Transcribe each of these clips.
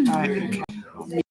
Right, okay.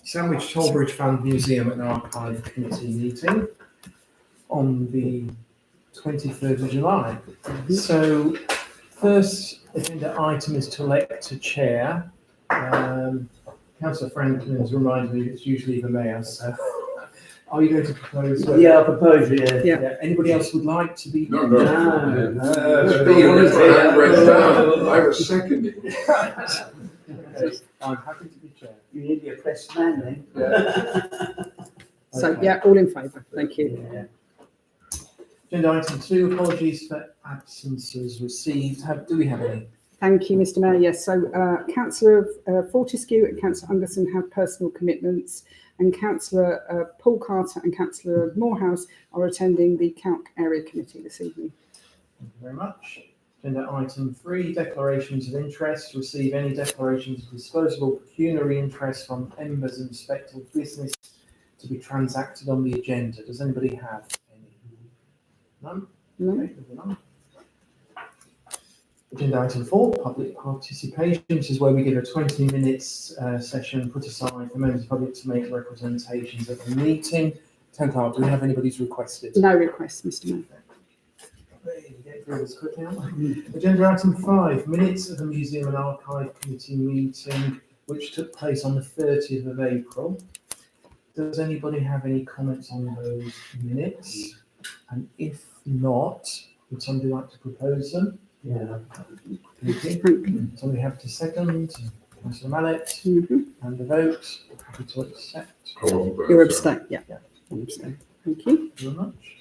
Sandwich Tollbridge Fund Museum and Archive Committee meeting on the 23rd of July. So, first agenda item is to elect a chair. Councillor Franklin has reminded me it's usually the mayor, so are you going to propose? Yeah, I propose, yeah. Yeah. Anybody else would like to be? No. I was seconding. Okay, I'm happy to be chair. You need to be a press man then. So, Okay. yeah, all in favour. Thank you. Yeah. Agenda item 2, apologies for absences received. Do we have any? Thank you, Mr Mayor. Yes, so Councillor Fortescue and Councillor Anderson have personal commitments, and Councillor Paul Carter and Councillor Morehouse are attending the Calc Area Committee this evening. Thank you very much. Agenda item 3, declarations of interest. Receive any declarations of disposable pecuniary interest from members in respect of business to be transacted on the agenda. Does anybody have any? None? No? Okay, none. Agenda item 4, public participation. This is where we give a 20 minutes session put aside for members of the public to make representations at the meeting. Total, do we have anybody's requested? No requests, Mr Mayor. Get through this quickly, aren't we? Agenda item 5, minutes of the Museum and Archive Committee meeting, which took place on the 30th of April. Does anybody have any comments on those minutes? And if not, would somebody like to propose them? Yeah. Thank you. Somebody have to second? Councillor Mallet, and the vote. Happy to accept. You're abstain. Yeah. I'm abstain. Thank you. Thank you very much.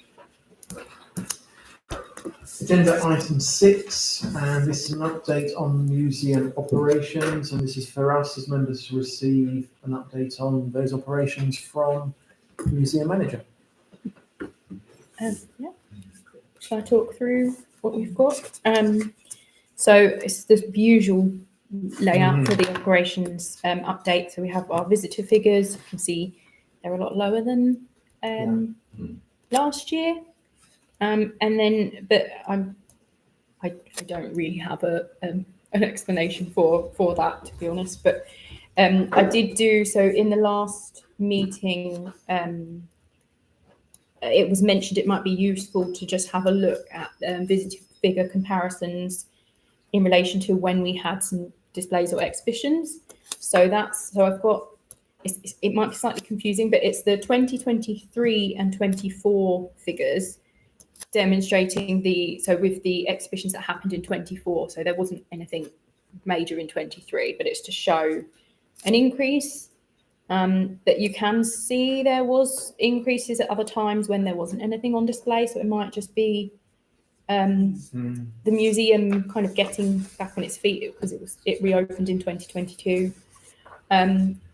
Agenda item 6, and this is an update on museum operations, and this is for us as members to receive an update on those operations from the museum manager. Yeah. Shall I talk through what we've got? So it's the usual layout for the operations update. So we have our visitor figures. You can see they're a lot lower than last year. And then, but I don't really have a an explanation for that, to be honest. But I did do so in the last meeting. It was mentioned it might be useful to just have a look at visitor figure comparisons in relation to when we had some displays or exhibitions. So I've got, it might be slightly confusing, but it's the 2023 and 24 figures demonstrating with the exhibitions that happened in 24. So there wasn't anything major in 23, but it's to show an increase. That you can see there was increases at other times when there wasn't anything on display. So it might just be the museum kind of getting back on its feet because it reopened in 2022.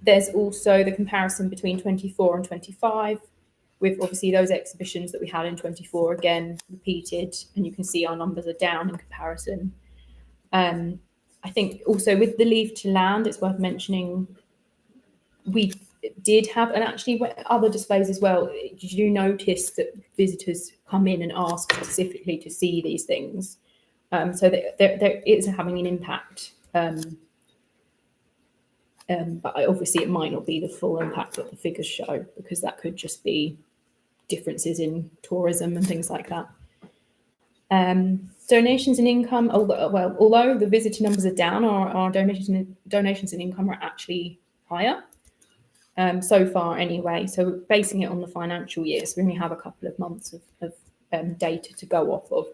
There's also the comparison between 24 and 25, with obviously those exhibitions that we had in 24 again repeated, and you can see our numbers are down in comparison. I think also with the Leave to Land, it's worth mentioning we did have, and actually other displays as well, did you notice that visitors come in and ask specifically to see these things? So there is having an impact. But obviously it might not be the full impact that the figures show, because that could just be differences in tourism and things like that. Donations and income, although the visitor numbers are down, our donations and income are actually higher. So far anyway, so basing it on the financial year, so we only have a couple of months of data to go off of.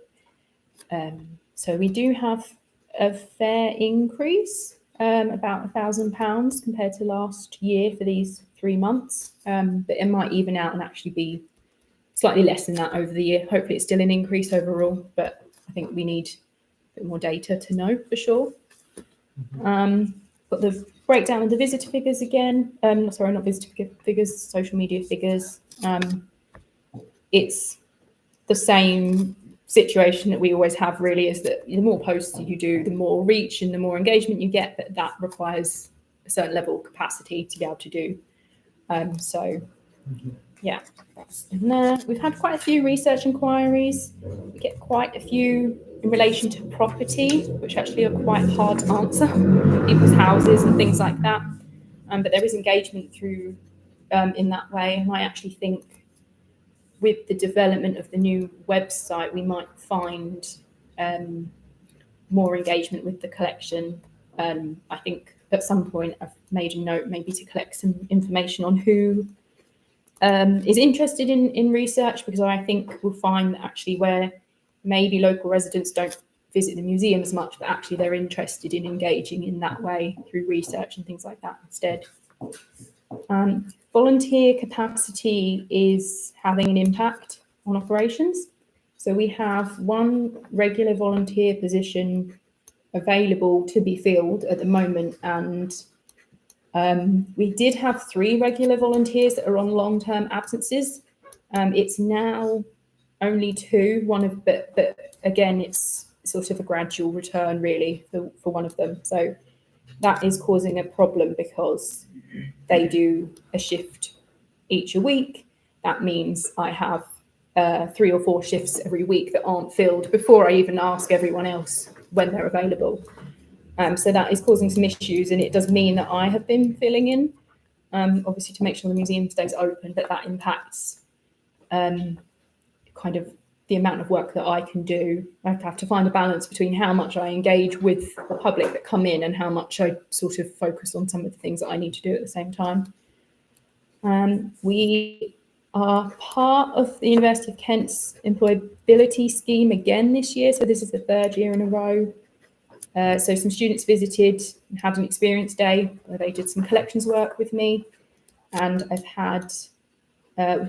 So we do have a fair increase, about £1,000 compared to last year for these 3 months, but it might even out and actually be slightly less than that over the year. Hopefully it's still an increase overall, but I think we need a bit more data to know for sure. Got the breakdown of the visitor figures again. Sorry, not visitor figures, social media figures. It's the same situation that we always have, really, is that the more posts you do, the more reach and the more engagement you get, but that requires a certain level of capacity to be able to do. Yeah, that's in there. We've had quite a few research inquiries. We get quite a few in relation to property, which actually are quite hard to answer, people's houses and things like that. But there is engagement through in that way. And I actually think with the development of the new website, we might find more engagement with the collection. I think at some point I've made a note maybe to collect some information on who is interested in research, because I think we'll find that actually where maybe local residents don't visit the museum as much, but actually they're interested in engaging in that way through research and things like that instead. Volunteer capacity is having an impact on operations. So we have one regular volunteer position available to be filled at the moment, and we did have 3 regular volunteers that are on long-term absences. It's now only 2, but again, it's sort of a gradual return really for one of them. So that is causing a problem because they do a shift each a week. That means I have 3 or 4 shifts every week that aren't filled before I even ask everyone else when they're available. So that is causing some issues, and it does mean that I have been filling in, obviously to make sure the museum stays open, but that impacts kind of the amount of work that I can do. I have to find a balance between how much I engage with the public that come in and how much I sort of focus on some of the things that I need to do at the same time. We are part of the University of Kent's employability scheme again this year. So this is the 3rd year in a row. So some students visited and had an experience day where they did some collections work with me. And I've had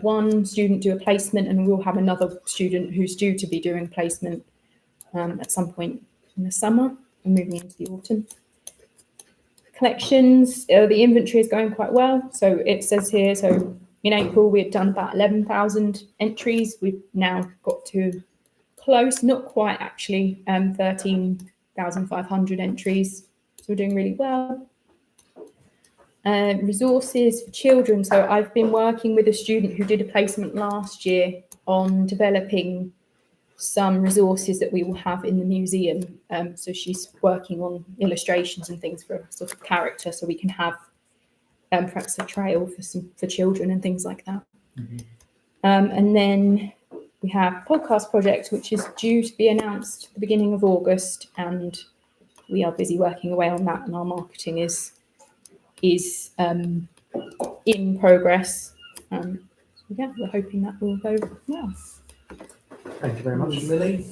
one student do a placement, and we'll have another student who's due to be doing placement at some point in the summer and moving into the autumn. Collections, the inventory is going quite well. So it says here, so in April, we had done about 11,000 entries. We've now got to close, not quite actually, 13,500 entries. So we're doing really well. Resources for children. So I've been working with a student who did a placement last year on developing some resources that we will have in the museum. So she's working on illustrations and things for sort of character, so we can have perhaps a trail for children and things like that. And then we have podcast project, which is due to be announced at the beginning of August, and we are busy working away on that, and our marketing is in progress. Yeah, we're hoping that will go well. Thank you very much, Lily.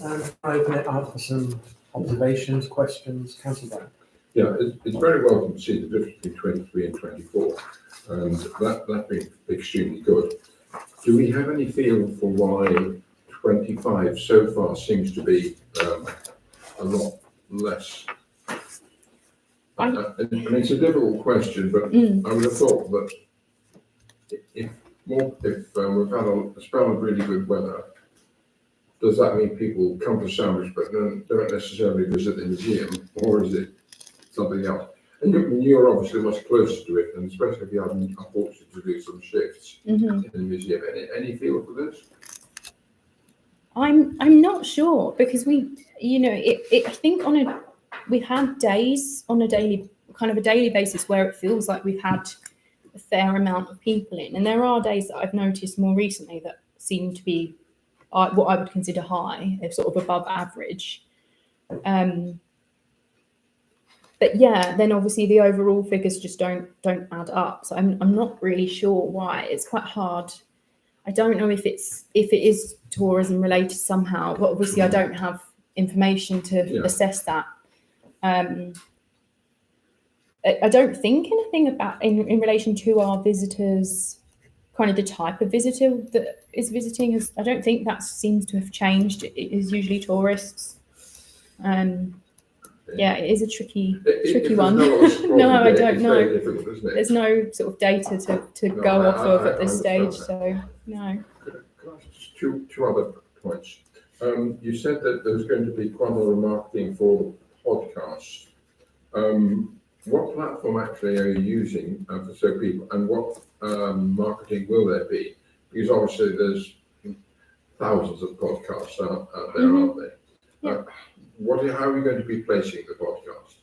I open it up for some observations, questions. Councillor Brown. Yeah, it's very welcome to see the difference between 23 and 24, and that being extremely good. Do we have any feel for why 25 so far seems to be a lot less? And it's a difficult question, but I would have thought that if we've had a spell of really good weather, does that mean people come to Sandwich but don't necessarily visit the museum, or is it something else? And you're obviously much closer to it, and especially if you have been unfortunate to do some shifts in the museum. Any feel for this? I'm not sure, because we, I think we've had days on a daily basis where it feels like we've had a fair amount of people in, and there are days that I've noticed more recently that seem to be what I would consider high, sort of above average. But yeah, then obviously the overall figures just don't add up. So I'm not really sure why. It's quite hard. I don't know if it is tourism related somehow, but obviously I don't have information to assess that. I don't think anything about in relation to our visitors, kind of the type of visitor that is visiting us. I don't think that seems to have changed. It is usually tourists. Yeah, it is a tricky one. No, I don't know. There's no sort of data to go off of at this stage, so no. Could I ask two other points? You said that there was going to be quite a lot of marketing for the podcast. What platform actually are you using for so people, and what marketing will there be? Because obviously there's thousands of podcasts out there, aren't there? Yeah. How are we going to be placing the podcast?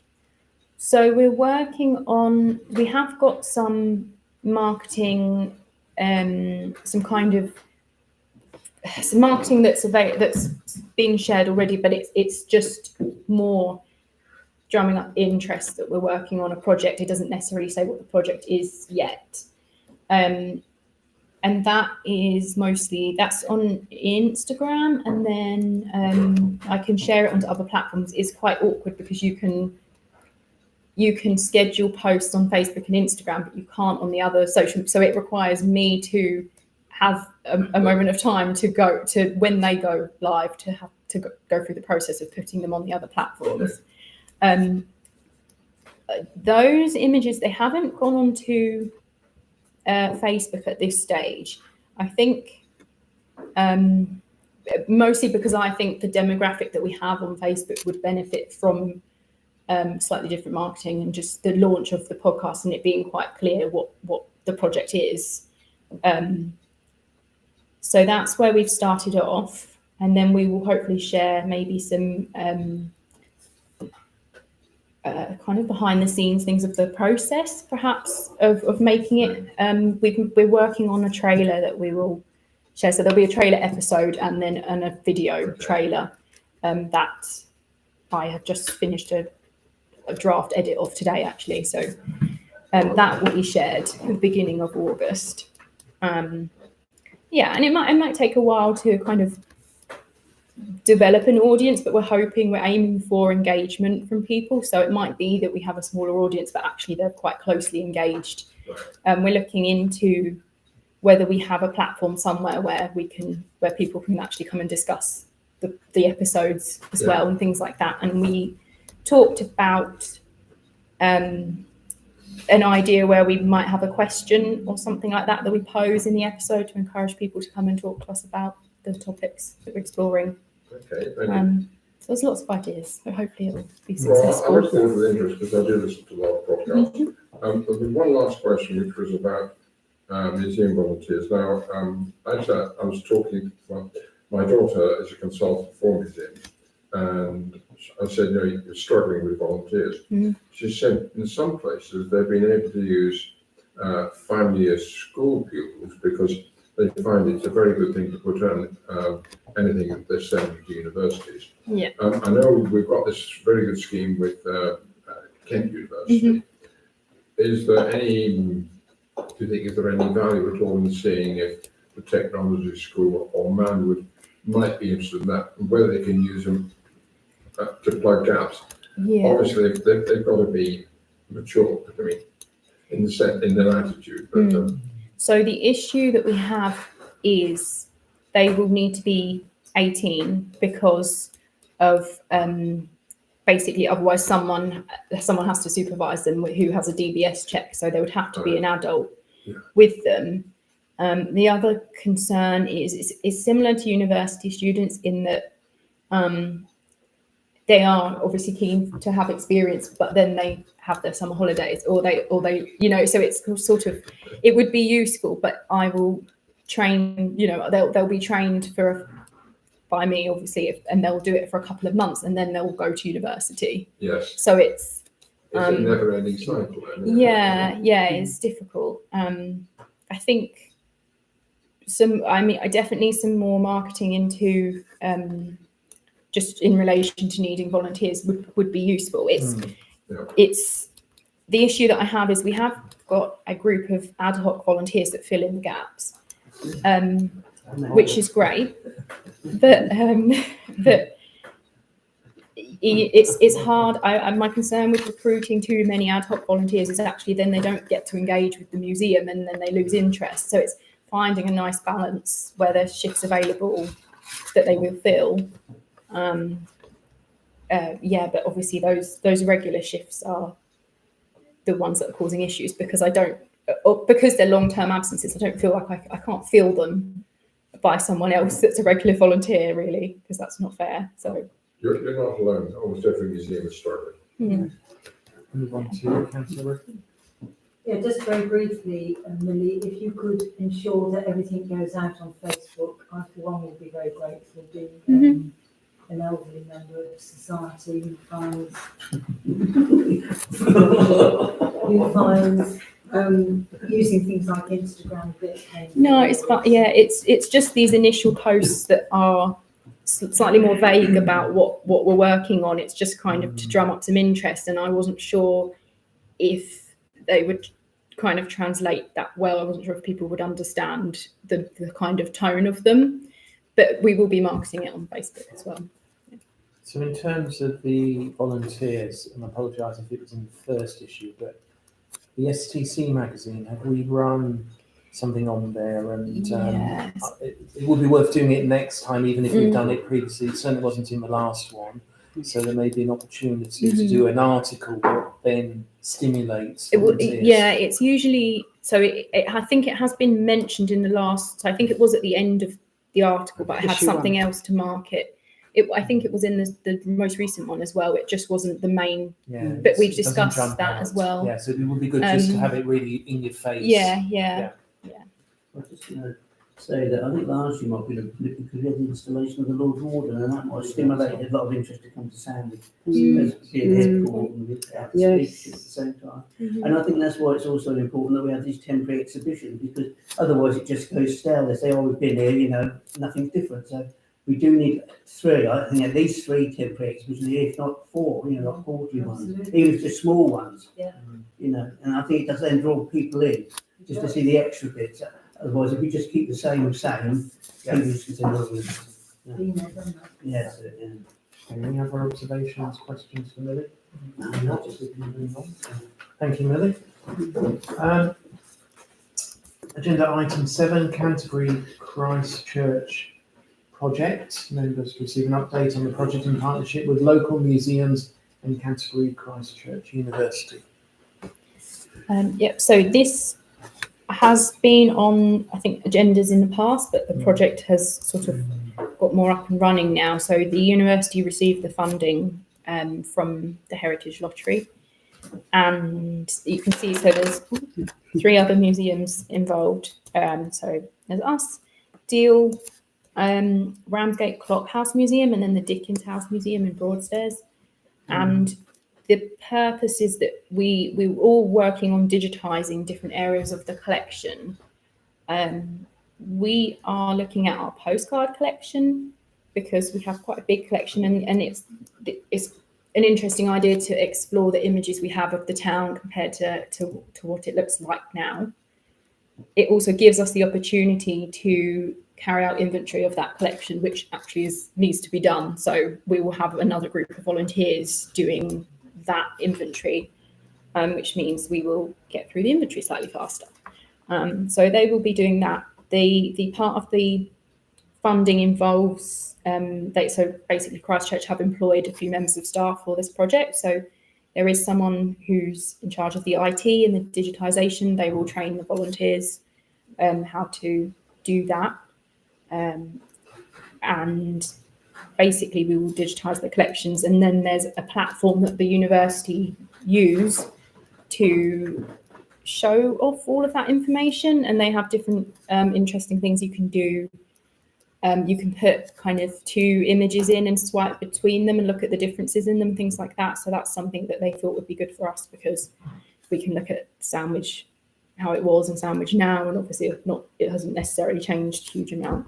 So we're working on, we have got some marketing, some marketing that's being shared already, but it's just more drumming up interest that we're working on a project. It doesn't necessarily say what the project is yet. And that is that's on Instagram, and then I can share it onto other platforms. It's quite awkward because you can schedule posts on Facebook and Instagram, but you can't on the other social. So it requires me to have a moment of time to go to when they go live to have to go through the process of putting them on the other platforms. Those images, they haven't gone on to Facebook at this stage. I think mostly because I think the demographic that we have on Facebook would benefit from slightly different marketing and just the launch of the podcast and it being quite clear what the project is. So that's where we've started off, and then we will hopefully share maybe some kind of behind the scenes things of the process, perhaps, of making it. We're working on a trailer that we will share. So there'll be a trailer episode and then a video trailer that I have just finished a draft edit of today, actually. So that will be shared at the beginning of August. And it might take a while to kind of develop an audience, but we're aiming for engagement from people. So it might be that we have a smaller audience, but actually they're quite closely engaged. We're looking into whether we have a platform somewhere where people can actually come and discuss the episodes as well and things like that. And we talked about an idea where we might have a question or something like that we pose in the episode to encourage people to come and talk to us about the topics that we're exploring. Okay, So there's lots of ideas, so hopefully it will be successful. Well, I look forward with interest because I do listen to a lot of podcasts. There's one last question, which was about museum volunteers. Now, as I was talking, my daughter is a consultant for museums, and I said, you're struggling with volunteers. Mhm. She said in some places they've been able to use final year school pupils because they find it's a very good thing to put on anything that they're sending to universities. Yeah. I know we've got this very good scheme with Kent University. Is there any value at all in seeing if the technology school or Manwood might be interested in that, and whether they can use them to plug gaps? Yeah. Obviously, they've got to be mature, I mean, in their attitude. But, So the issue that we have is they will need to be 18 because of basically otherwise someone has to supervise them who has a DBS check. So there would have to be an adult with them. The other concern is similar to university students in that they are obviously keen to have experience, but then they have their summer holidays, or they, so it's sort of, it would be useful, but I will train, they'll be trained by me, obviously, and they'll do it for a couple of months, and then they'll go to university. yes. So it's a never-ending cycle. Yeah, it's difficult. I think I definitely some more marketing into just in relation to needing volunteers would be useful. It's the issue that I have is we have got a group of ad hoc volunteers that fill in the gaps, which is great, but it's hard. My concern with recruiting too many ad hoc volunteers is actually then they don't get to engage with the museum and then they lose interest. So it's finding a nice balance where there's shifts available that they will fill. But obviously those regular shifts are the ones that are causing issues because because they're long-term absences. I don't feel like I can't fill them by someone else that's a regular volunteer, really, because that's not fair. So you're not alone. Almost every museum is struggling. Move on to Councillor. Yeah, just very briefly, Millie, if you could ensure that everything goes out on Facebook, I for one will be very grateful. Being an elderly member of society who finds using things like Instagram a bit. No, it's just these initial posts that are slightly more vague about what we're working on. It's just kind of to drum up some interest, and I wasn't sure if they would kind of translate that well. I wasn't sure if people would understand the kind of tone of them, but we will be marketing it on Facebook as well. So in terms of the volunteers, and I apologise if it was in the first issue, but the STC magazine, have we run something on there? And Yes. it would be worth doing it next time, even if we've done it previously. It certainly wasn't in the last one. So there may be an opportunity to do an article that then stimulates volunteers. It's usually, so I think it has been mentioned in the last, I think it was at the end of the article, but I had something else to mark it. I think it was in the most recent one as well. It just wasn't the main, but we've discussed that as well. Yeah, so it would be good just to have it really in your face. Yeah. I just say that I think last year might be because we had the installation of the Lord Warden, and that might have stimulated a lot of interest to come to Sandy. As being headquartered and with at the same time. And I think that's why it's also important that we have these temporary exhibitions, because otherwise it just goes stale. They say, we've been here, nothing's different. So we do need I think at least 3 temporary exhibitions, if not 4, like quarterly ones, even if they're small ones. And I think it does then draw people in just to see the extra bits. Otherwise, if we just keep the same, people just continue. Any other observations, questions for Millie? No, just moving on. Thank you, Millie. Agenda item 7, Canterbury Christchurch project. Members receive an update on the project in partnership with local museums and Canterbury Christchurch University. So this has been on, I think, agendas in the past, but the project has sort of got more up and running now. So the university received the funding from the Heritage Lottery, and you can see, so there's 3 other museums involved. So there's us, Deal, Ramsgate Clock House Museum, and then the Dickens House Museum in Broadstairs. And the purpose is that we were all working on digitising different areas of the collection. We are looking at our postcard collection because we have quite a big collection, and it's an interesting idea to explore the images we have of the town compared to what it looks like now. It also gives us the opportunity to carry out inventory of that collection, which actually needs to be done. So we will have another group of volunteers doing that inventory, which means we will get through the inventory slightly faster. So they will be doing that. The part of the funding involves, so basically Christchurch have employed a few members of staff for this project. So there is someone who's in charge of the IT and the digitisation. They will train the volunteers how to do that. And basically we will digitise the collections. And then there's a platform that the university use to show off all of that information. And they have different interesting things you can do. You can put kind of two images in and swipe between them and look at the differences in them, things like that. So that's something that they thought would be good for us, because we can look at Sandwich, how it was, and Sandwich now, and obviously it hasn't necessarily changed a huge amount.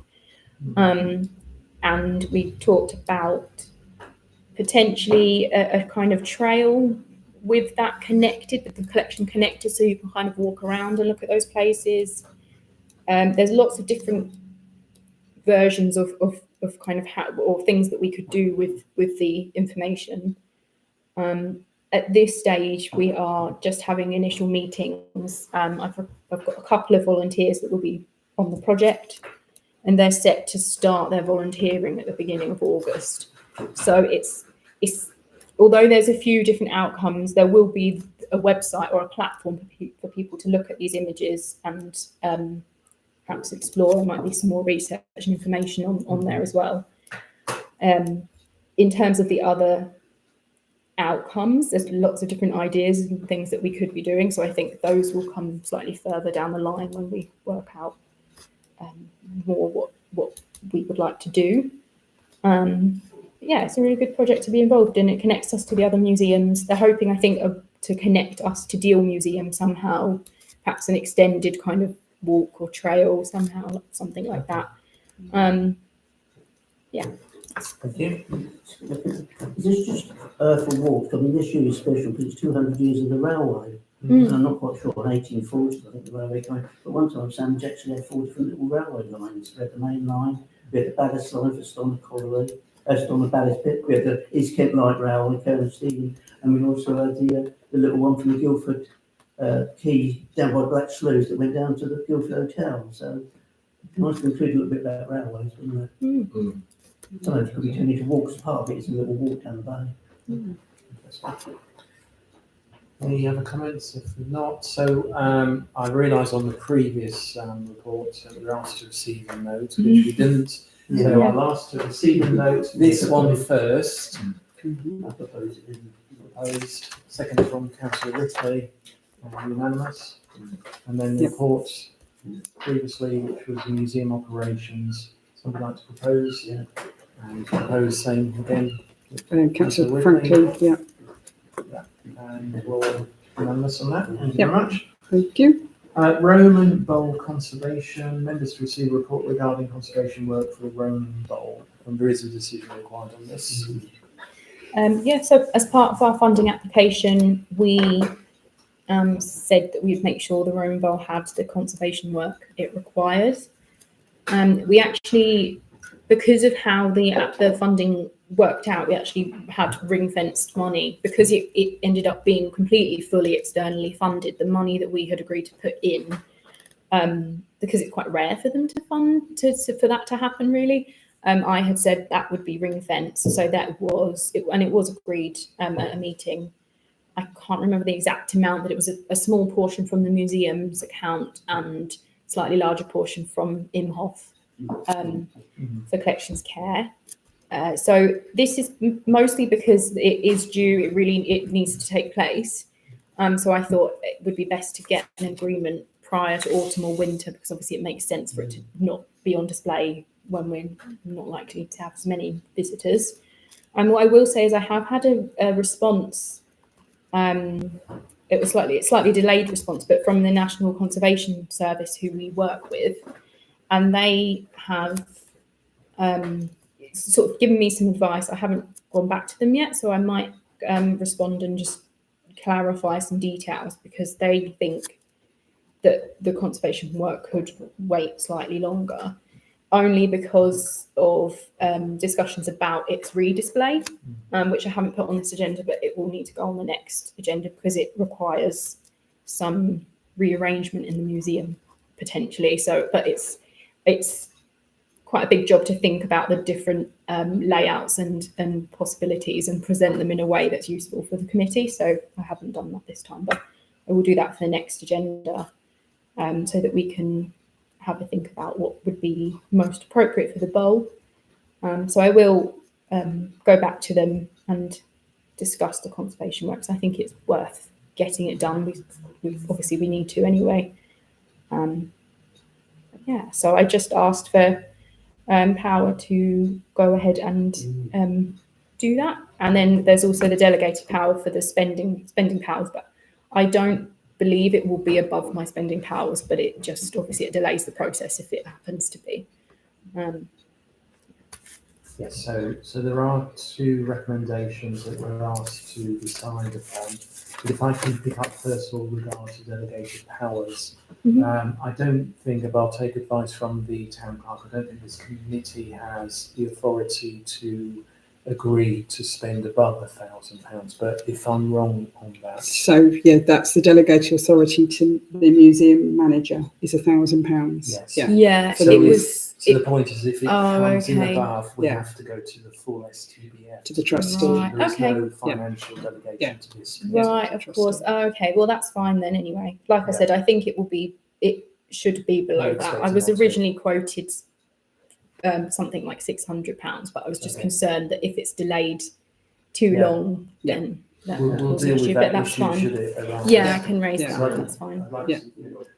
And we talked about potentially a kind of trail with that connected, with the collection connected, so you can kind of walk around and look at those places. There's lots of different versions of kind of how, or things that we could do with the information. At this stage, we are just having initial meetings. I've got a couple of volunteers that will be on the project, and they're set to start their volunteering at the beginning of August. So it's although there's a few different outcomes, there will be a website or a platform for people to look at these images and perhaps explore. There might be some more research and information on there as well. In terms of the other outcomes, there's lots of different ideas and things that we could be doing. So I think those will come slightly further down the line when we work out more what we would like to do. Yeah, it's a really good project to be involved in. It connects us to the other museums. They're hoping, I think, to connect us to Deal Museum somehow, perhaps an extended kind of walk or trail somehow, something like that. Yeah. Thank you. Is this just for walk? I mean, this year is special because it's 200 years of the railway. And I'm not quite sure, in 1840s, I think the railway came. But one time, Sandwich actually had 4 different little railway lines. We had the main line, we had the ballast line for Stonor Colliery, Stonor Ballast Pit, we had the East Kent Light Railway, Colonel Stephen, and we also had the little one from the Guildford quay down by Black Sluice that went down to the Guildford Hotel. So nice to include a little bit about railways, wasn't it? Sometimes it could be turned into walks. Part of it is a little walk down the bay. Any other comments? If not, so I realised on the previous report that we were asked to receive a note, which we didn't. So I'll ask to receive a note. This one first. I propose it isn't. Proposed. Second from Councillor Ridley, unanimous. And then the report previously, which was museum operations. Somebody like to propose? Yeah. And propose same again. Councillor Franklin, yeah. And we'll unanimous on that. Thank you very much. Thank you. Roman Bowl Conservation, members to receive a report regarding conservation work for the Roman Bowl. And there is a decision required on this. So as part of our funding application, we said that we'd make sure the Roman Bowl had the conservation work it requires. We actually, because of how the funding worked out, we actually had ring-fenced money because it ended up being completely fully externally funded. The money that we had agreed to put in, because it's quite rare for them to fund for that to happen really. I had said that would be ring-fenced, so that was it, and it was agreed at a meeting. I can't remember the exact amount, but it was a small portion from the museum's account and slightly larger portion from Imhoff for collections care. So this is mostly because it is due. It needs to take place. So I thought it would be best to get an agreement prior to autumn or winter, because obviously it makes sense for it to not be on display when we're not likely to have as many visitors. And what I will say is I have had a response. It was slightly delayed response, but from the National Conservation Service, who we work with, and they have sort of given me some advice. I haven't gone back to them yet, so I might respond and just clarify some details, because they think that the conservation work could wait slightly longer, only because of discussions about its redisplay, which I haven't put on this agenda, but it will need to go on the next agenda because it requires some rearrangement in the museum potentially. So, but it's quite a big job to think about the different layouts and possibilities and present them in a way that's useful for the committee. So I haven't done that this time, but I will do that for the next agenda, so that we can have a think about what would be most appropriate for the bowl. So I will go back to them and discuss the conservation works. I think it's worth getting it done. We obviously we need to anyway. Yeah, so I just asked for power to go ahead and do that. And then there's also the delegated power for the spending powers, but I don't believe it will be above my spending powers, but it just obviously it delays the process if it happens to be. Yes, so there are two recommendations that we're asked to decide upon. But if I can pick up first of all regard to delegated powers, I don't think, I'll take advice from the town clerk, I don't think this committee has the authority to agree to spend above £1,000, but if I'm wrong on that. So yeah, that's the delegated authority to the museum manager is £1,000. Yes. Yeah, So it was. So the point is, if it comes in okay. above, we Yeah. have to go to the full STBF. To the trustee. Right, There is okay. no financial delegation Yeah. to this. Right, of course. Okay, well that's fine then. Anyway, like I said, I think it should be below We're that. I expecting was that too. originally quoted something like £600, but I was just Okay. concerned that if it's delayed too Yeah. long, then that We'll was deal an issue. with But that that's issue fine. should it arise. Yeah, I can raise Yeah. that. That's fine. Yeah.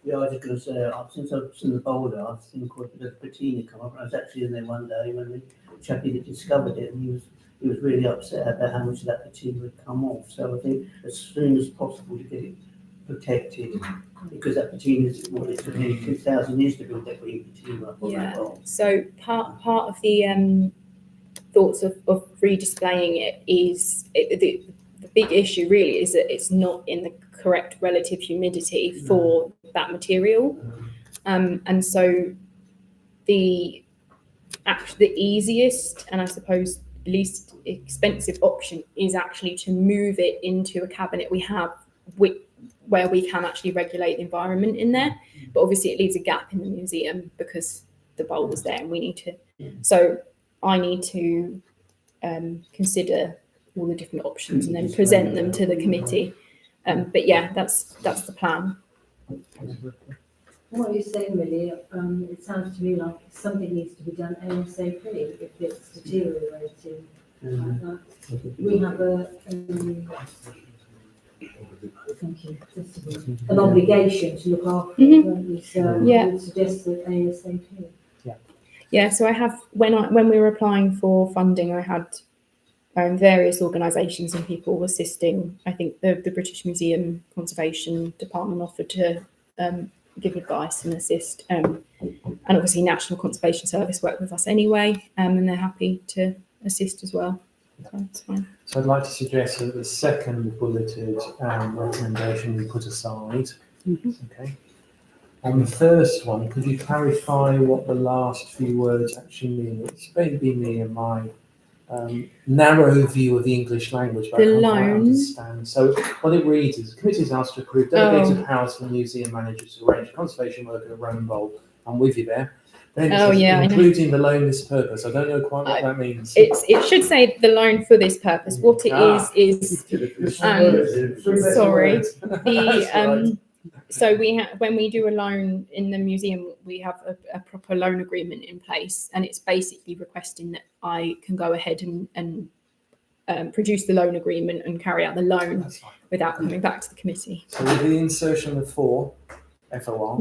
Yeah, I was just going to say, since I've seen the boulder, I've seen quite a bit of patina come up. I was actually in there one day when the chappie that discovered it, and he was really upset about how much of that patina had come off. So I think as soon as possible to get it protected, because that patina is what it took nearly 2,000 years to build that green patina. Yeah. So part of the thoughts of redisplaying it is the big issue really is that it's not in the correct relative humidity for that material, and so the easiest and I suppose least expensive option is actually to move it into a cabinet we have where we can actually regulate the environment in there. But obviously it leaves a gap in the museum because the bowl was there and we need to, so I need to consider all the different options and then present them to the committee. But yeah, that's the plan. What you're saying, Millie, it sounds to me like something needs to be done ASAP if it's deteriorating like that. We have thank you, an obligation to look after it, don't we? So Yeah. I would suggest that ASAP. Yeah, so I have when we were applying for funding, I had various organisations and people assisting. I think the British Museum Conservation Department offered to give advice and assist, and obviously National Conservation Service work with us anyway, and they're happy to assist as well. So that's fine. So I'd like to suggest that the second bulleted recommendation we put aside. Okay. On the first one, could you clarify what the last few words actually mean? It's maybe me and my narrow view of the English language, but The I can't quite loan. understand. So what it reads is, the committee is asked to approve delegated powers for the museum manager to arrange conservation work at a Rome Bowl. I'm with you there. Then it says, yeah, I know. including the loan this purpose. I don't know quite what that means. It should say the loan for this purpose. What it is sorry, the so we have, when we do a loan in the museum, we have a proper loan agreement in place, and it's basically requesting that I can go ahead and produce the loan agreement and carry out the loan That's fine. without coming back to the committee. So with the insertion of 4, FOR.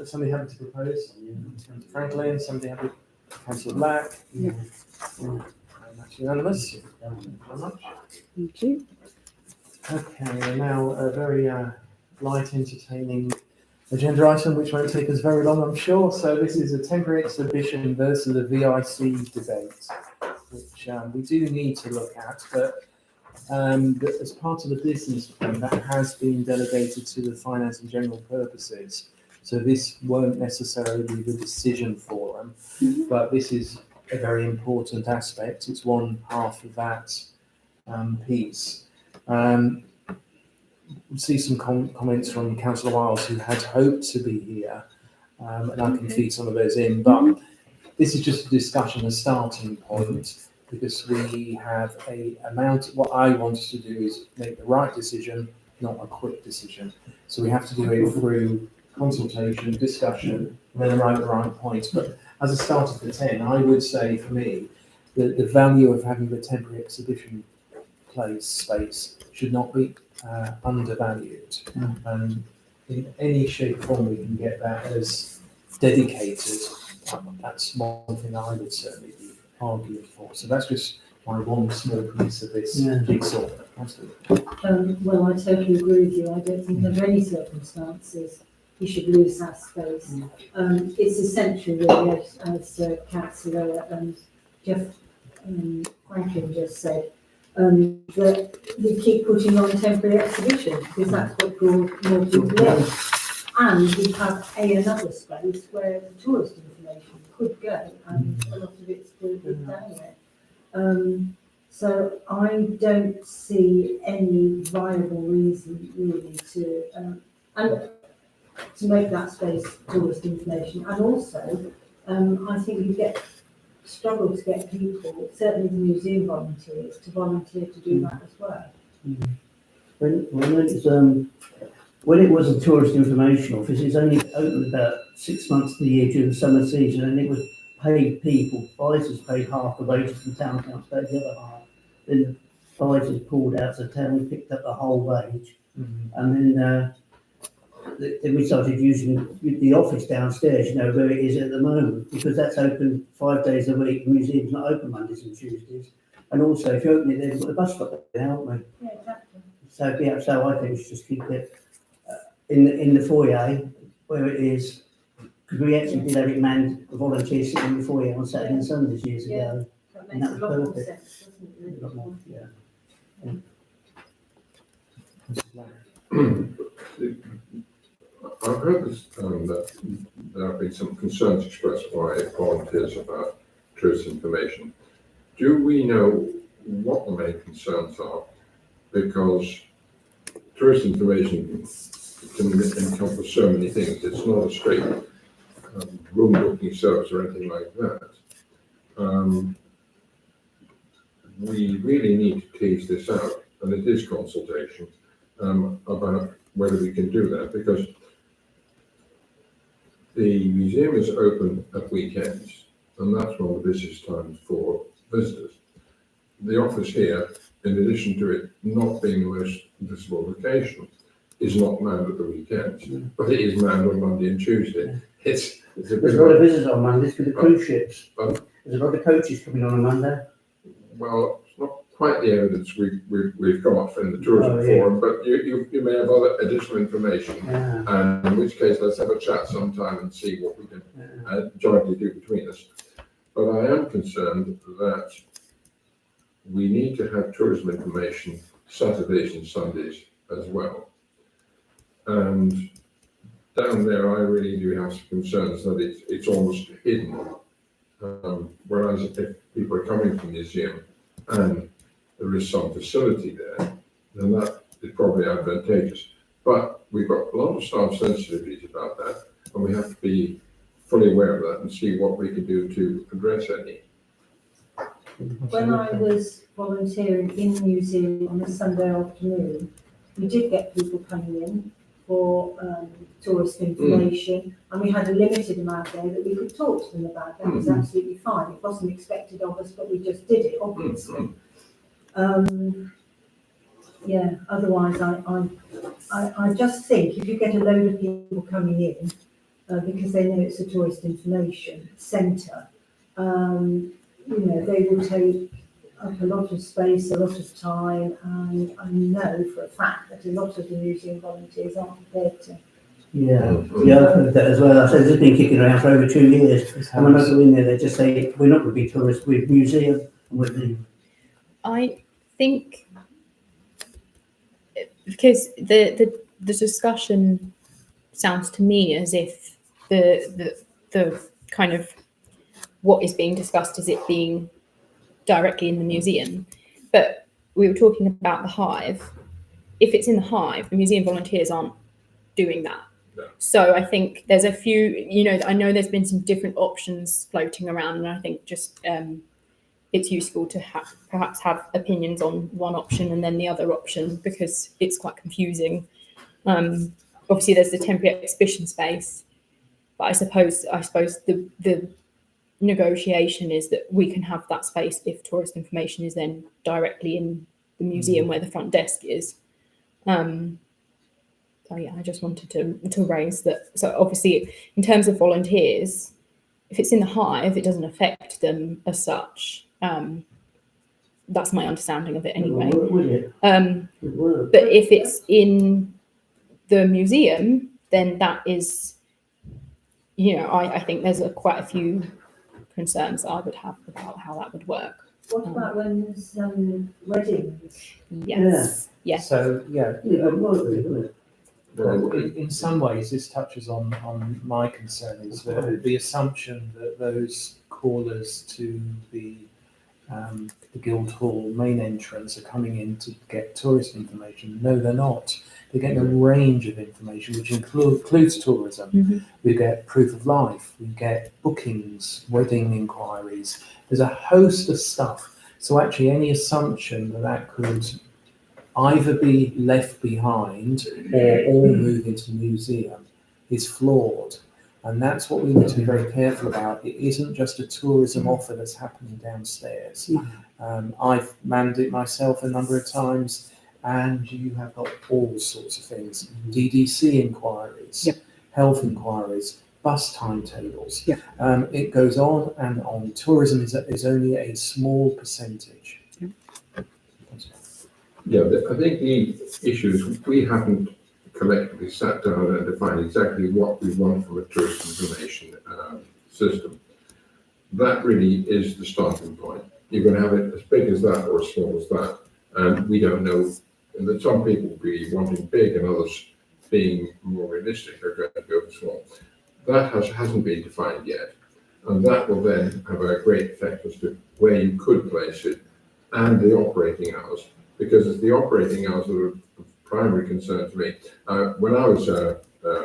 Somebody happy to propose? Franklin, somebody happy? Councillor Black? Yeah. That's unanimous. Thank you very much. Thank you. Okay, now a very light, entertaining agenda item, which won't take us very long, I'm sure. So this is a temporary exhibition versus a VIC debate, which we do need to look at, but as part of the business plan, that has been delegated to the finance and general purposes. So this won't necessarily be the decision forum, but this is a very important aspect. It's one half of that piece. We'll see some comments from Councillor Wiles, who had hoped to be here, and I can feed some of those in, but this is just a discussion, a starting point, because we have a amount. What I wanted to do is make the right decision, not a quick decision. So we have to do it through consultation, discussion, and then arrive at the right point. But as a starter for 10, I would say for me, the value of having the temporary exhibition space should not be undervalued. And in any shape or form we can get that as dedicated, that's one thing I would certainly be arguing for. So that's just my one small piece of this jigsaw. Well, I totally agree with you. I don't think under any circumstances you should lose that space. It's essential, really, as Councillor Jeff Franklin just said, that we keep putting on temporary exhibitions because that's what draws more people in. And we have another space where the tourist information could go, and a lot of it's down there. So I don't see any viable reason really to make that space tourist information. And also, I think you struggle to get people, certainly the museum volunteers, to volunteer to do that as well. When it was a tourist information office, it's only open about 6 months of the year during the summer season, and it was paid people. Advisors paid half the wages and town council paid the other half. Then the advisors pulled out, so town picked up the whole wage. And then we started using the office downstairs, where it is at the moment, because that's open 5 days a week. The museum's not open Mondays and Tuesdays. And also, if you open it, they've got the bus stop there, haven't we? Yeah, exactly. So I think we should just keep it in the foyer where it is, because we actually did have it manned, volunteers sitting in the foyer on Saturday and Sundays years ago. That makes a lot more sense, doesn't it? I've heard this, that there have been some concerns expressed by volunteers about tourist information. Do we know what the main concerns are? Because tourist information can encompass so many things. It's not a straight room booking service or anything like that. We really need to tease this out, and it is consultation about whether we can do that, because the museum is open at weekends, and that's one of the busiest times for visitors. The office here, in addition to it not being the most visible location, is not manned at the weekends, but it is manned on Monday and Tuesday. There's a lot of visitors on Mondays for the cruise ships. There's a lot of coaches coming on a Monday. Well, it's not quite the evidence we've got in the tourism forum, but you may have other additional information, and in which case let's have a chat sometime and see what we can jointly do between us. But I am concerned that we need to have tourism information Saturdays and Sundays as well. And down there, I really do have some concerns that it's almost hidden. Whereas if people are coming from the museum and there is some facility there, then that is probably advantageous. But we've got a lot of staff sensitivities about that, and we have to be fully aware of that and see what we can do to address any. When I was volunteering in the museum on a Sunday afternoon, we did get people coming in for tourist information, and we had a limited amount there that we could talk to them about. That was absolutely fine. It wasn't expected of us, but we just did it, obviously. Yeah, otherwise I just think if you get a load of people coming in, because they know it's a tourist information centre, they will take up a lot of space, a lot of time, and I know for a fact that a lot of the museum volunteers aren't prepared to. Yeah, I've heard that as well. I said it's been kicking around for over 2 years. And when I go in there, they just say, we're not going to be tourists, we're museum. And we're the... I think because the discussion sounds to me as if the kind of what is being discussed is it being directly in the museum, but we were talking about the Hive. If it's in the Hive, the museum volunteers aren't doing that. No. So I think there's a few, I know there's been some different options floating around, and I think just it's useful to perhaps have opinions on one option and then the other option, because it's quite confusing. Obviously, there's the temporary exhibition space, but I suppose the negotiation is that we can have that space if tourist information is then directly in the museum where the front desk is. So yeah, I just wanted to raise that. So obviously, in terms of volunteers, if it's in the Hive, it doesn't affect them as such. That's my understanding of it anyway. But if it's in the museum, then that is, I think there's quite a few concerns I would have about how that would work. What about when there's weddings? Yes. Yes. So yeah, Well, in some ways, this touches on my concern is the assumption that those callers to the Guildhall main entrance are coming in to get tourist information. No, they're not. They're getting a range of information, which includes tourism. Mm-hmm. We get proof of life, we get bookings, wedding inquiries. There's a host of stuff. So actually, any assumption that could either be left behind or all move into the museum is flawed. And that's what we need to be very careful about. It isn't just a tourism offer that's happening downstairs. I've manned it myself a number of times, and you have got all sorts of things. DDC inquiries, health inquiries, bus timetables. It goes on and on. Tourism is only a small percentage. Yeah, I think the issue is we haven't collectively sat down and defined exactly what we want from a tourist information system. That really is the starting point. You're going to have it as big as that or as small as that, and we don't know. And that some people will be wanting big, and others being more realistic are going to go for small. That hasn't been defined yet, and that will then have a great effect as to where you could place it and the operating hours. Because it's the operating hours that are of primary concern to me. When I was a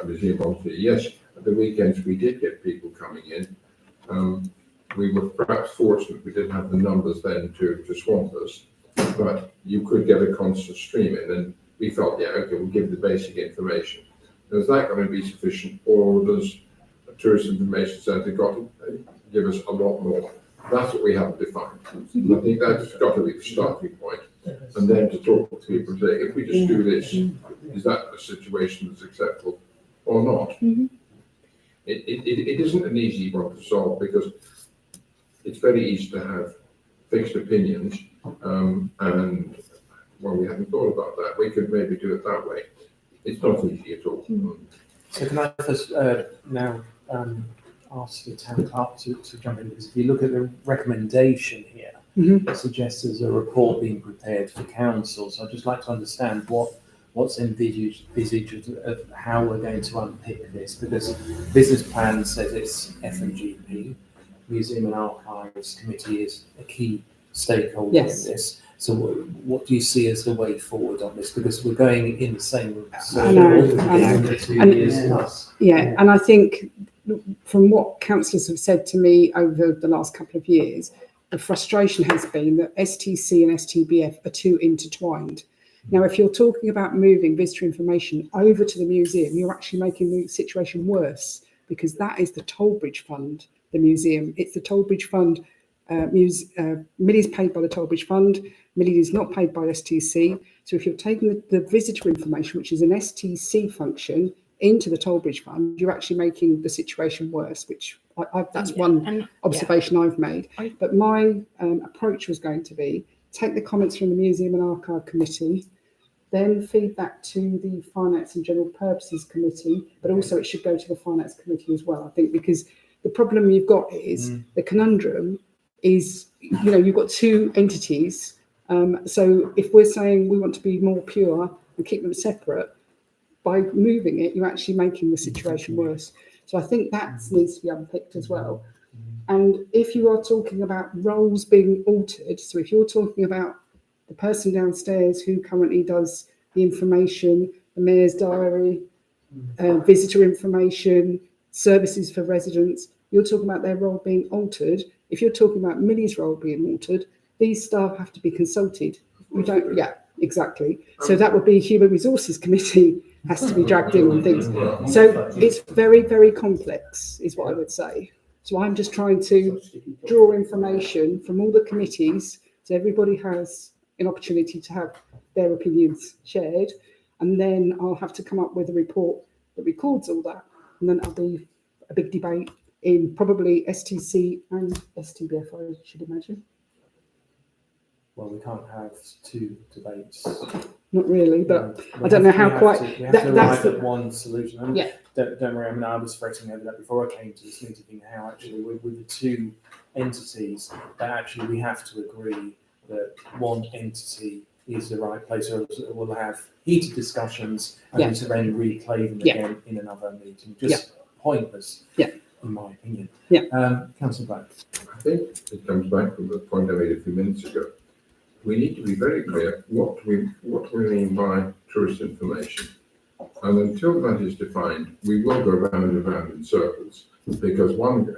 museum volunteer, yes, at the weekends we did get people coming in. We were perhaps fortunate we didn't have the numbers then to swamp us, but you could get a constant stream in, and we felt, yeah, okay, we'll give the basic information. Now, is that going to be sufficient, or does a tourist information centre got to give us a lot more? That's what we haven't defined. And I think that's got to be the starting point. And then to talk to people and say, if we just do this, is that a situation that's acceptable or not? Mm-hmm. It isn't an easy one to solve, because it's very easy to have fixed opinions, and well, we haven't thought about that. We could maybe do it that way. It's not easy at all. So can I first now ask the town clerk to jump in, because if you look at the recommendation here, it suggests there's a report being prepared for council. So I'd just like to understand what's envisaged of how we're going to unpick this, because business plan says it's F&GP. Museum and Archives Committee is a key stakeholder in this. So what do you see as the way forward on this? Because we're going in the same circle. And I think from what councillors have said to me over the last couple of years, the frustration has been that STC and STBF are too intertwined. Now, if you're talking about moving visitor information over to the museum, you're actually making the situation worse, because that is the toll bridge fund, the museum. It's the toll bridge fund Millie is paid by the Tollbridge Fund. Millie is not paid by STC. So if you're taking the visitor information, which is an STC function, into the Tollbridge Fund, you're actually making the situation worse, which that's one observation I've made. But my approach was going to be take the comments from the Museum and Archive Committee, then feed that to the Finance and General Purposes Committee, but also it should go to the Finance Committee as well, I think, because the problem you've got is the conundrum is, you've got two entities. So if we're saying we want to be more pure and keep them separate, by moving it, you're actually making the situation worse. So I think that needs to be unpicked as well. And if you are talking about roles being altered, so if you're talking about the person downstairs who currently does the information, the mayor's diary, visitor information, services for residents, you're talking about their role being altered. If you're talking about Millie's role being altered, these staff have to be consulted. We don't, exactly. So that would be Human Resources Committee has to be dragged in and things. So it's very, very complex, is what I would say. So I'm just trying to draw information from all the committees so everybody has an opportunity to have their opinions shared. And then I'll have to come up with a report that records all that. And then that'll be a big debate in probably STC and STBF, I should imagine. Well, we can't have two debates. Not really, but I don't know how quite. We have to arrive at one solution. And don't worry, I was fretting over that before I came to this meeting, how actually with the two entities, that actually we have to agree that one entity is the right place, or we'll have heated discussions and to then replay them again in another meeting. Just pointless, in my opinion. Councillor Black. I think it comes back to the point I made a few minutes ago. We need to be very clear what we mean by tourist information. And until that is defined, we will go round and round in circles, because one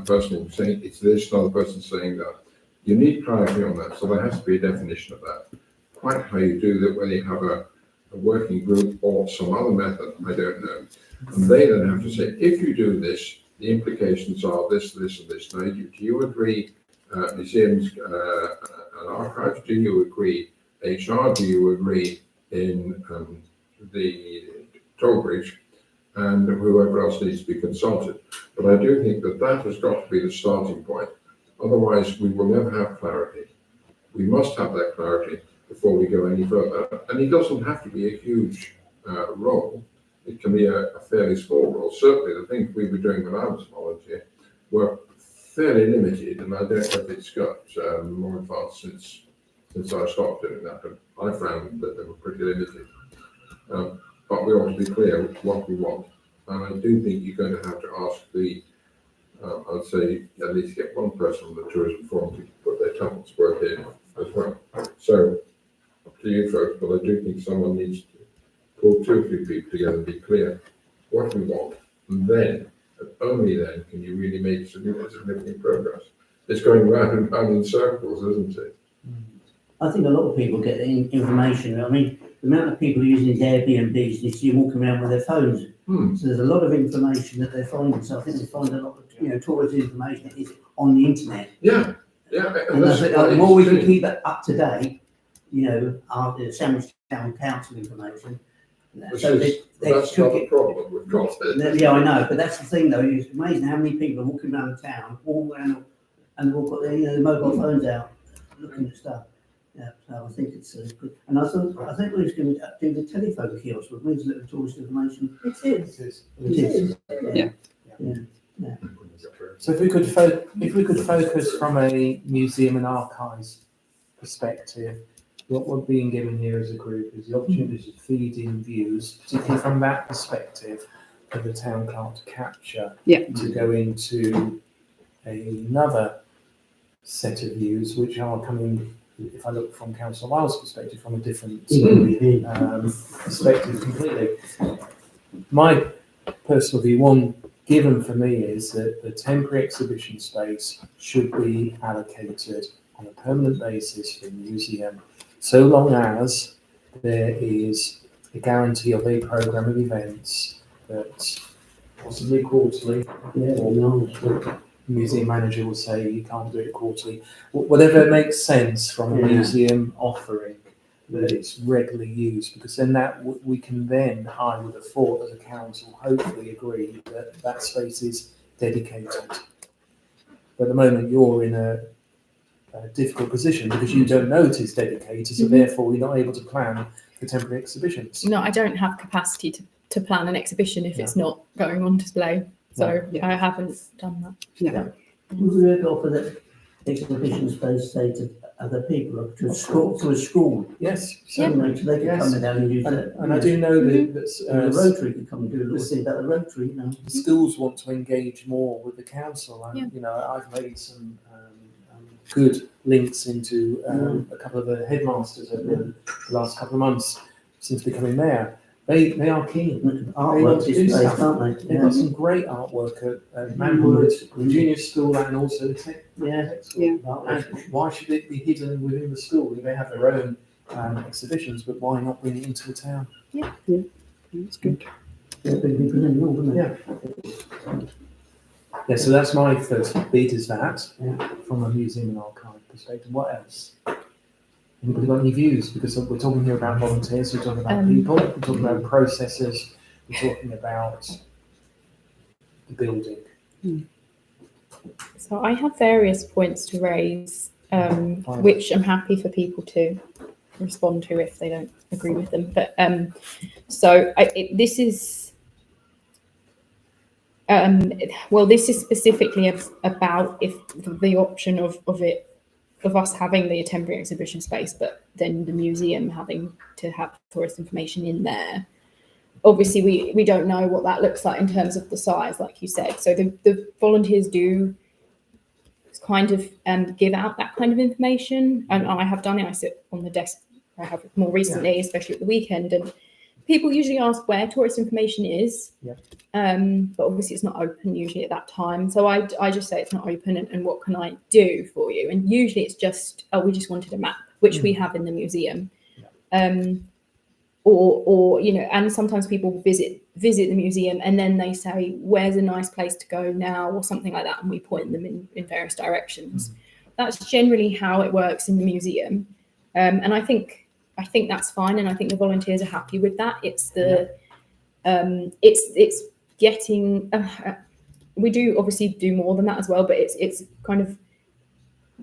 person will be saying it's this, another person saying that. You need clarity on that, so there has to be a definition of that. Quite how you do that, whether you have a working group or some other method, I don't know. And they then have to say, if you do this, the implications are this, this, and this. Now, do you agree, museums and archives, do you agree, HR, do you agree in the Tollbridge, and whoever else needs to be consulted? But I do think that has got to be the starting point. Otherwise, we will never have clarity. We must have that clarity before we go any further. And it doesn't have to be a huge role. It can be a fairly small role. Certainly, the things we were doing when I was a volunteer were fairly limited, and I don't know if it's got more advanced since I stopped doing that. But I found that they were pretty limited. But we ought to be clear what we want. And I do think you're going to have to ask I'd say at least get one person on the tourism forum to put their talents work in as well. So up to you folks, but I do think someone needs to pull 2 or 3 people together and be clear what we want. And then, and only then, can you really make significant progress. It's going round and round in circles, isn't it? I think a lot of people get the information. I mean, the amount of people using Airbnbs, you see them walking around with their phones. So there's a lot of information that they're finding. So I think they find a lot of, tourist information is on the internet. Yeah. And the more we can keep that up to date, our Sandwich Town Council information. That's not a problem we've got. Yeah, I know, but that's the thing though. It's amazing how many people are walking around the town, all around, and they've all got their mobile phones out, looking at stuff. Yeah, so I think it's good. And I think we're just going to do the telephone kiosk with little tourist information. It is. Yeah. So if we could focus from a museum and archives perspective, what we're being given here as a group is the opportunity to feed in views, particularly from that perspective of the town clerk to capture, to go into another set of views which are coming, if I look from Councillor Wiles' perspective, from a different perspective completely. My personal view, one given for me, is that the temporary exhibition space should be allocated on a permanent basis for the museum, so long as there is a guarantee of a programme of events that possibly quarterly the museum manager will say you can't do it quarterly. Whatever makes sense from a Yeah. museum offering, that it's regularly used, because then we can then, I would have thought, as a council, hopefully agree that that space is dedicated. But at the moment, you're in a difficult position because you don't know it is dedicated, so therefore you're not able to plan for temporary exhibitions. No, I don't have capacity to plan an exhibition if it's not going on display. So Yeah. I haven't done that. Yeah. Would we ever offer that exhibition space, say, to other people, or to a school? Yes, So, you know, so they could come in there and use it. and I do know that The Rotary could come and do a little thing about the Rotary, you know. the schools want to engage more with the council, and Yeah. you know, I've made some good links into a couple of the headmasters over the last couple of months since becoming mayor. They are keen. Artwork to do displays, stuff. can't they? They've got some great artwork at Manwood, the junior school, and also the tech school. Yeah. And why should it be hidden within the school? They have their own exhibitions, but why not bring it into the town? That's good. Yeah, they'd be brilliant, wouldn't they? Yeah. Yeah, so that's my first bid, is that, from a museum and archive perspective. What else? Anybody got any views? Because we're talking here about volunteers, we're talking about people, we're talking about processes, we're talking about the building. So I have various points to raise, which I'm happy for people to respond to if they don't agree with them. But this is specifically about if the option of us having the temporary exhibition space, but then the museum having to have tourist information in there. Obviously, we don't know what that looks like in terms of the size, like you said. So the volunteers do kind of give out that kind of information, and I have done it. I sit on the desk. I have more recently, especially at the weekend, and people usually ask where tourist information is. But obviously it's not open usually at that time. So I just say it's not open, and what can I do for you? And usually it's just, we just wanted a map, which we have in the museum. Or you know, and sometimes people visit the museum and then they say, where's a nice place to go now, or something like that, and we point them in various directions. That's generally how it works in the museum. And I think that's fine, and I think the volunteers are happy with that. It's it's getting we do obviously do more than that as well, but it's kind of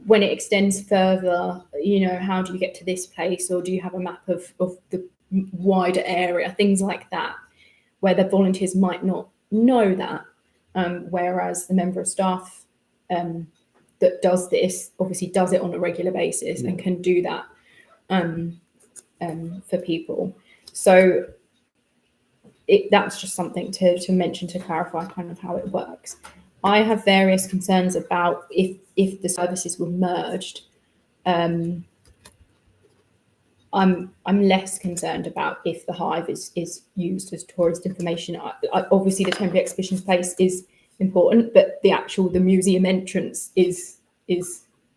when it extends further, you know, how do you get to this place, or do you have a map of the wider area, things like that, where the volunteers might not know that, whereas the member of staff that does this obviously does it on a regular basis and can do that for people. So that's just something to mention, to clarify kind of how it works. I have various concerns about if the services were merged. I'm less concerned about if the hive is used as tourist information. Obviously, the temporary exhibition space is important, but the museum entrance is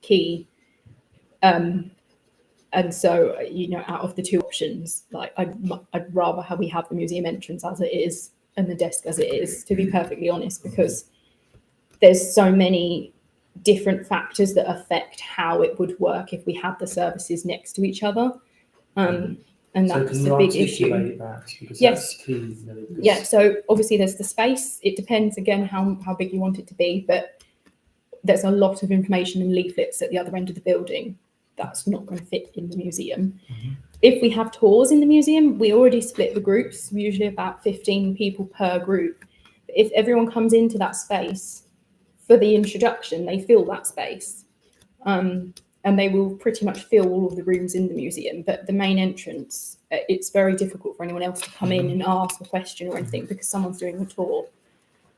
key. And so, you know, out of the two options, like I'd rather we have the museum entrance as it is and the desk as it is, to be perfectly honest, because there's so many different factors that affect how it would work if we had the services next to each other. And that's the big issue. That? Because yes. That's key, really, because... Yeah, so obviously there's the space. It depends, again, how big you want it to be, but there's a lot of information and leaflets at the other end of the building. That's not going to fit in the museum. If we have tours in the museum, we already split the groups, usually about 15 people per group. If everyone comes into that space for the introduction, they fill that space. And they will pretty much fill all of the rooms in the museum. But the main entrance, it's very difficult for anyone else to come in and ask a question or anything because someone's doing the tour.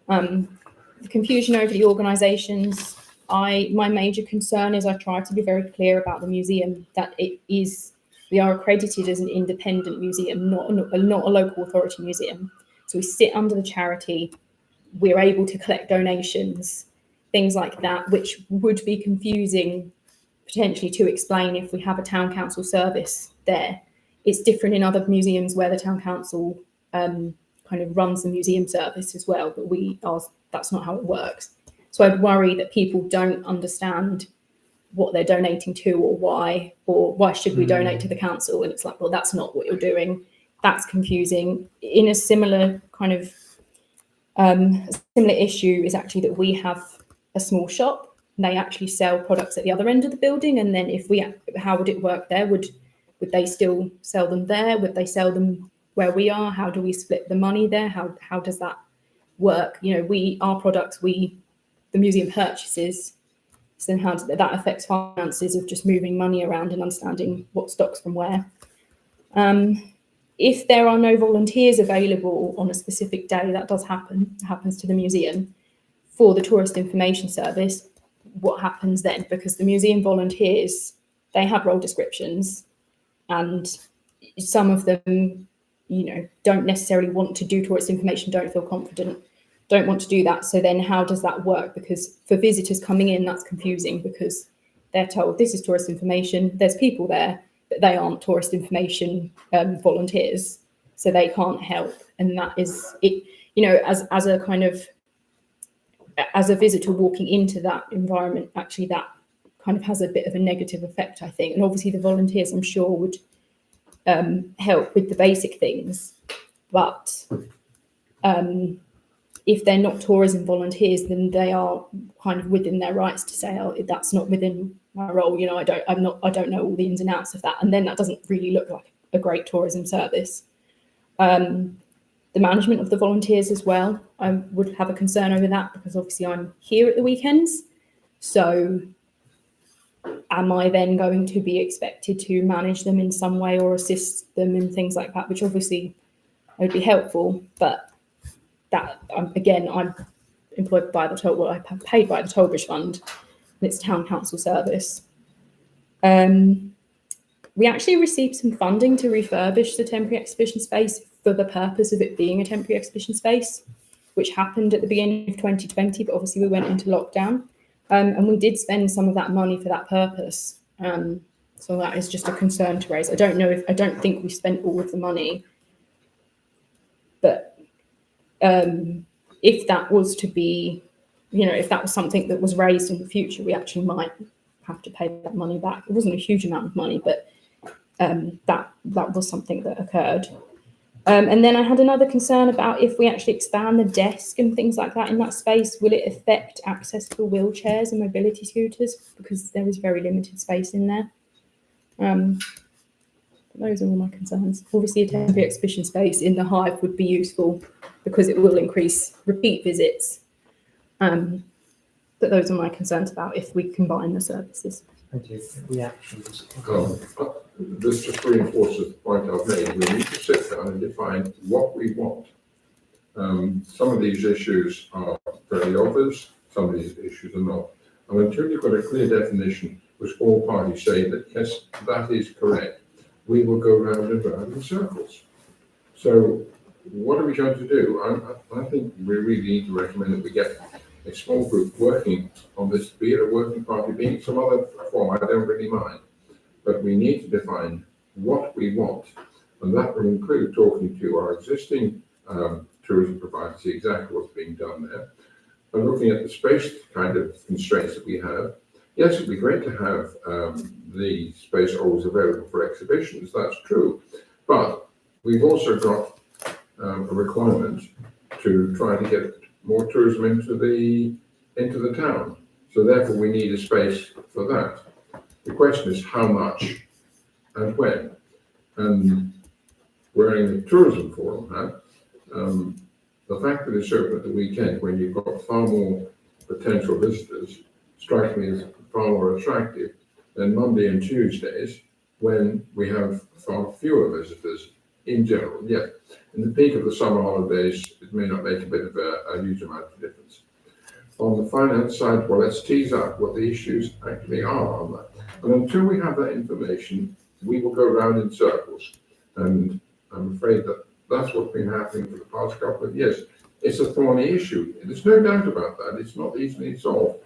The confusion over the organisations, my major concern is I try to be very clear about the museum that we are accredited as an independent museum, not a local authority museum. So we sit under the charity, we're able to collect donations, things like that, which would be confusing potentially to explain if we have a town council service there. It's different in other museums where the town council kind of runs the museum service as well, but that's not how it works. So I'd worry that people don't understand what they're donating to or why should we donate to the council? And it's like, well, that's not what you're doing. That's confusing. In a similar kind of similar issue is actually that we have a small shop. They actually sell products at the other end of the building. And then how would it work there? Would they still sell them there? Would they sell them where we are? How do we split the money there? How does that work? You know, our products, the museum purchases. So then how that affects finances of just moving money around and understanding what stocks from where. If there are no volunteers available on a specific day, that does happen. It happens to the museum. For the Tourist Information Service, what happens then? Because the museum volunteers, they have role descriptions, and some of them, you know, don't necessarily want to do tourist information, don't feel confident, don't want to do that. So then how does that work? Because for visitors coming in, that's confusing because they're told this is tourist information, there's people there, but they aren't tourist information volunteers, so they can't help. And that is it, you know, as a kind of, as a visitor walking into that environment, actually that kind of has a bit of a negative effect, I think. And obviously the volunteers, I'm sure, would help with the basic things, but if they're not tourism volunteers, then they are kind of within their rights to say, oh, that's not within my role. You know, I don't know all the ins and outs of that. And then that doesn't really look like a great tourism service. The management of the volunteers as well, I would have a concern over that because obviously I'm here at the weekends. So am I then going to be expected to manage them in some way or assist them in things like that, which obviously would be helpful, but that, again, I'm employed by I'm paid by the Tollbridge Fund, and it's a town council service. We actually received some funding to refurbish the temporary exhibition space for the purpose of it being a temporary exhibition space, which happened at the beginning of 2020, but obviously we went into lockdown. And we did spend some of that money for that purpose. So that is just a concern to raise. I don't think we spent all of the money, but if that was to be, you know, if that was something that was raised in the future, we actually might have to pay that money back. It wasn't a huge amount of money, but that was something that occurred. And then I had another concern about if we actually expand the desk and things like that in that space, will it affect access for wheelchairs and mobility scooters? Because there is very limited space in there. Those are all my concerns. Obviously, a temporary exhibition space in the Hive would be useful because it will increase repeat visits. But those are my concerns about if we combine the services. Thank you. Reactions? This just reinforces the point I've made. We need to sit down and define what we want. Some of these issues are very obvious, some of these issues are not. And until you've got a clear definition, which all parties say that, yes, that is correct, we will go round and round in circles. So what are we going to do? I think we really need to recommend that we get a small group working on this, be it a working party, be it some other form, I don't really mind. But we need to define what we want. And that will include talking to our existing tourism providers, see exactly what's being done there. And looking at the space kind of constraints that we have. Yes, it'd be great to have the space always available for exhibitions, that's true. But we've also got a requirement to try to get more tourism into the town. So therefore we need a space for that. The question is how much and when. And wearing the tourism forum hat, the fact that it's open at the weekend when you've got far more potential visitors strikes me as far more attractive than Monday and Tuesdays when we have far fewer visitors in general. Yeah, in the peak of the summer holidays, it may not make a bit of a huge amount of difference. On the finance side, well, let's tease out what the issues actually are on that. And until we have that information, we will go round in circles. And I'm afraid that that's what's been happening for the past couple of years. It's a thorny issue. There's no doubt about that. It's not easily solved.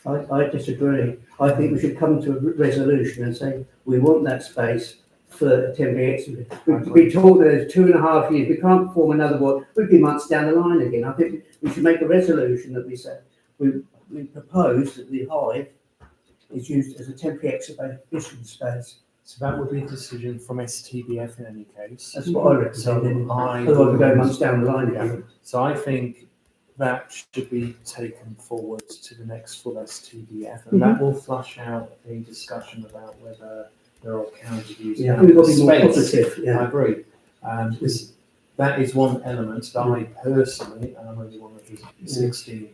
I disagree. I think we should come to a resolution and say we want that space for a temporary exhibition. We talked there's 2.5 years. We can't form another one. We'd be months down the line again. I think we should make a resolution that we say we propose that the hive is used as a temporary exhibition space. So that would be a decision from STBF in any case. That's what I recommend. So I Otherwise, we go months down the line Yeah. again. So I think that should be taken forward to the next full STBF, and that will flush out a discussion about whether there are counter views. Yeah, we've got to be more positive. I Yeah. agree. That is one element that I personally, and I'm only one of the 16,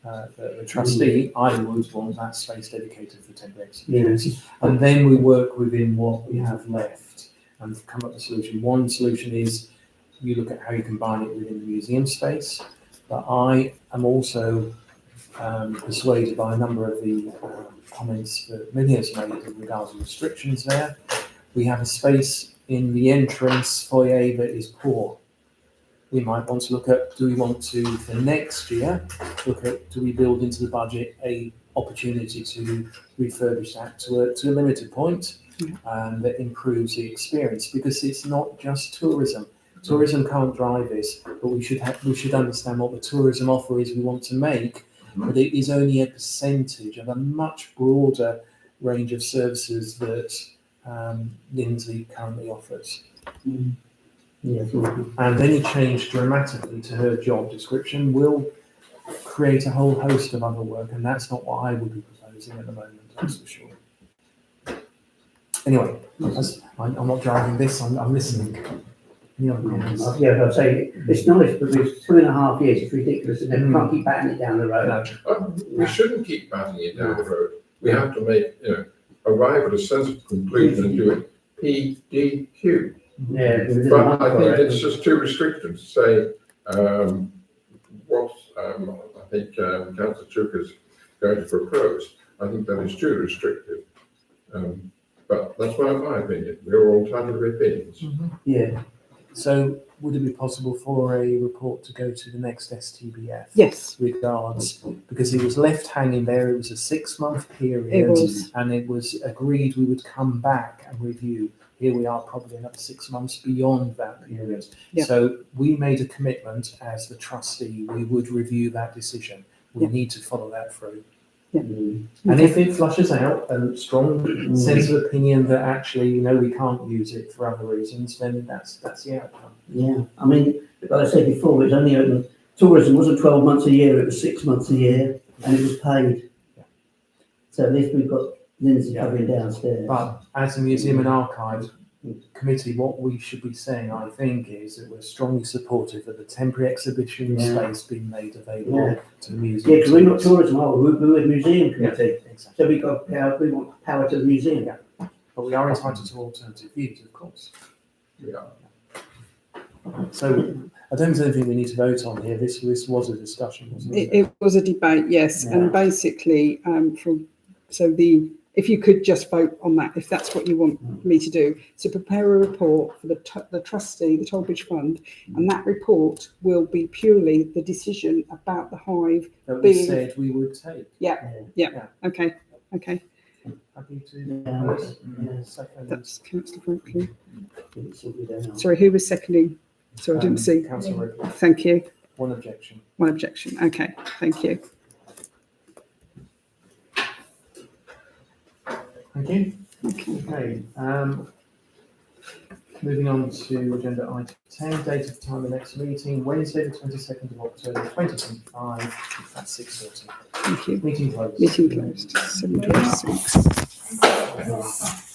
the trustee, I would want that space dedicated for temporary exhibitions. Yes. And then we work within what we have left and come up with a solution. One solution is you look at how you combine it within the museum space, but I am also persuaded by a number of the comments that Millie has made in regards to restrictions there. We have a space in the entrance foyer that is poor. We might want to look at, do we want to, for next year, look at, do we build into the budget a opportunity to refurbish that to a limited point that improves the experience, because it's not just tourism. Tourism can't drive this, but we should understand what the tourism offer is we want to make, but it is only a percentage of a much broader range of services that Lindsay currently offers. Yeah. And any change dramatically to her job description will create a whole host of other work, and that's not what I would be proposing at the moment, that's for sure. Anyway, I'm not driving this, I'm listening. Any other comments? Yeah, I'd say it's nice, but with 2.5 years, it's ridiculous, and then we can't keep batting it down the road. No. We shouldn't keep batting it down the road. We have to make, arrive at a sensible conclusion and do it PDQ. Yeah, But I think it's just too restrictive to say what I think Councillor Chook is going to propose. I think that is too restrictive. But that's my opinion. We're all entitled to opinions. Yeah. So would it be possible for a report to go to the next STBF? Yes. Regards, because it was left hanging there, it was a 6-month period. It was. And it was agreed we would come back and review. Here we are probably another 6 months beyond that period. Yeah. So we made a commitment as the trustee, we would review that decision. We need to follow that through. Yeah. And if it flushes out a strong sense of opinion that actually, we can't use it for other reasons, then that's the outcome. Yeah. I mean, like I said before, it's only open. Tourism wasn't 12 months a year; it was 6 months a year, and it was paid. Yeah. So at least we've got Lindsay covering downstairs. But as a Museum and Archives Committee, what we should be saying, I think, is that we're strongly supportive of the temporary exhibition space being made available to the museum. Yeah, because we're not tourism, are we? We're a museum committee. Exactly. So we want power to the museum. But we are entitled to alternative views, of course. Yeah. So I don't think we need to vote on here. This was a discussion, wasn't it? It was a debate, yes, and basically if you could just vote on that, if that's what you want me to do, to prepare a report for the trustee, the Tollbridge Fund, and that report will be purely the decision about the hive. That we said we would take. Okay. Happy to second. That's Councillor Franklin. Yeah. Sorry, who was seconding? Sorry, I didn't see. Councillor Ripley. Thank you. One objection. One objection. Okay, thank you. Thank you. Okay. Okay. Moving on to agenda item 10, date of time of the next meeting, Wednesday, the 22nd of October, 2025 at 6:30. Thank you. Meeting closed. Meeting closed. 7:26.